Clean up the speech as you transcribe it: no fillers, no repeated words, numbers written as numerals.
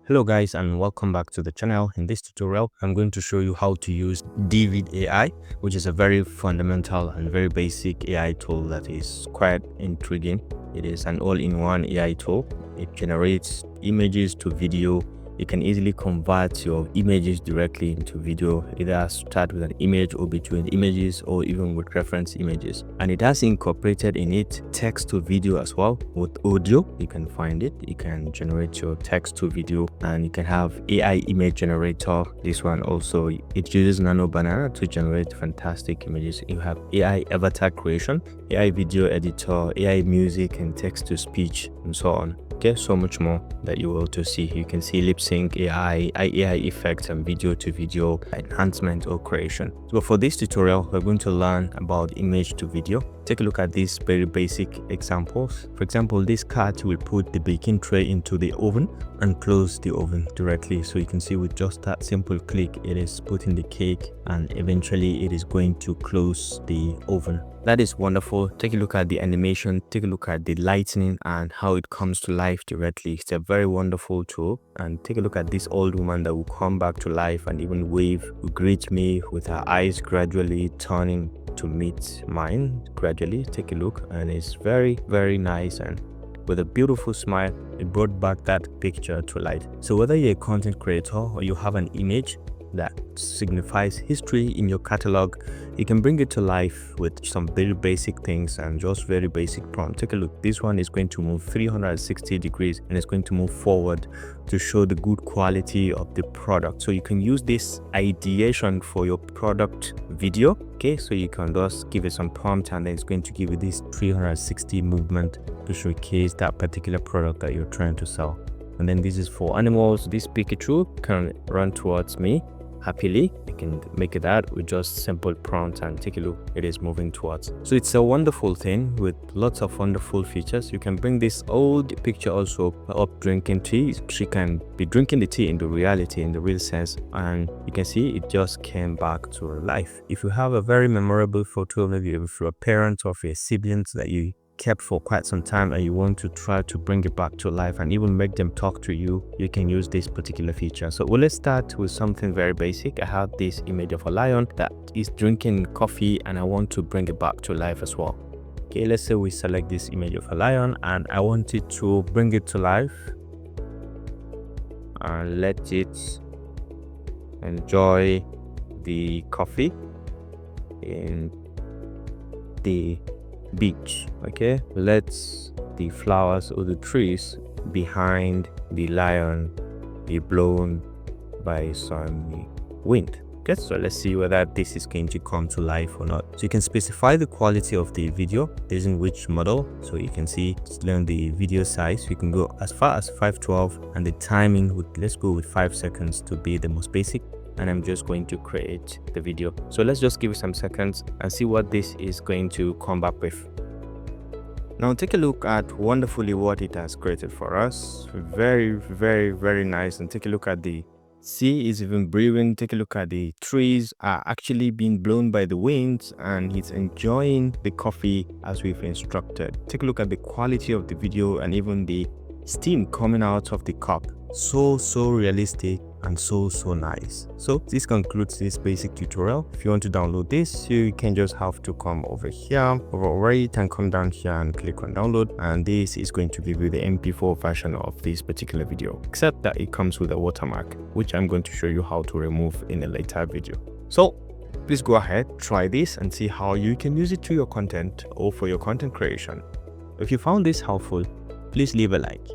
Hello guys, and welcome back to the channel. In this tutorial I'm going to show you how to use Deevid AI, which is a very fundamental and very basic AI tool that is quite intriguing. It is an all-in-one AI tool. It generates images to video. You can easily convert your images directly into video, either start with an image or between images or even with reference images. And it has incorporated in it text to video as well. With audio, you can find it. You can generate your text to video, and you can have AI image generator. This one also, it uses Nano Banana to generate fantastic images. You have AI avatar creation, AI video editor, AI music and text to speech, and so on. Okay, so much more that you will to see. You can see lip sync, AI effects, and video to video enhancement or creation. So for this tutorial, we're going to learn about image to video. Take a look at these very basic examples. For example, this cat will put the baking tray into the oven and close the oven directly. So you can see with just that simple click, it is putting the cake and eventually it is going to close the oven. That is wonderful. Take a look at the animation, take a look at the lightning and how it comes to life directly. It's a very wonderful tool. And take a look at this old woman that will come back to life and even wave, will greet me with her eyes gradually turning to meet mine gradually. Take a look, and it's very nice, and with a beautiful smile it brought back that picture to light. So whether you're a content creator or you have an image that signifies history in your catalog, you can bring it to life with some very basic things and just very basic prompt. Take a look. This one is going to move 360 degrees and it's going to move forward to show the good quality of the product. So you can use this ideation for your product video. Okay, so you can just give it some prompt and then it's going to give you this 360 movement to showcase that particular product that you're trying to sell. And then this is for animals. This Pikachu can run towards me happily. I can make it that with just simple prompt, and take a look, it is moving towards. So it's a wonderful thing with lots of wonderful features. You can bring this old picture also up drinking tea. She can be drinking the tea in the reality, in the real sense, and you can see it just came back to life. If you have a very memorable photo, maybe if you're a parent or your siblings that you kept for quite some time and you want to try to bring it back to life and even make them talk to you, you can use this particular feature. So let's start with something very basic. I have this image of a lion that is drinking coffee and I want to bring it back to life as well. Okay, let's say we select this image of a lion and I want it to bring it to life and let it enjoy the coffee in the beach. Okay, let the flowers or the trees behind the lion be blown by some wind. Okay, so let's see whether this is going to come to life or not. So you can specify the quality of the video using which model. So you can see, learn the video size. You can go as far as 512 and the timing would, let's go with 5 seconds to be the most basic. And I'm just going to create the video. So let's just give it some seconds and see what this is going to come back with. Now take a look at wonderfully what it has created for us. Very nice. And take a look at the sea is even breathing. Take a look at the trees are actually being blown by the winds and he's enjoying the coffee as we've instructed. Take a look at the quality of the video and even the steam coming out of the cup. So realistic and so nice. So this concludes this basic tutorial. If you want to download this, you can just have to come over here, over it, and come down here and click on download, and this is going to give you the MP4 version of this particular video, except that it comes with a watermark, which I'm going to show you how to remove in a later video. So please go ahead, try this and see how you can use it to your content or for your content creation. If you found this helpful, please leave a like.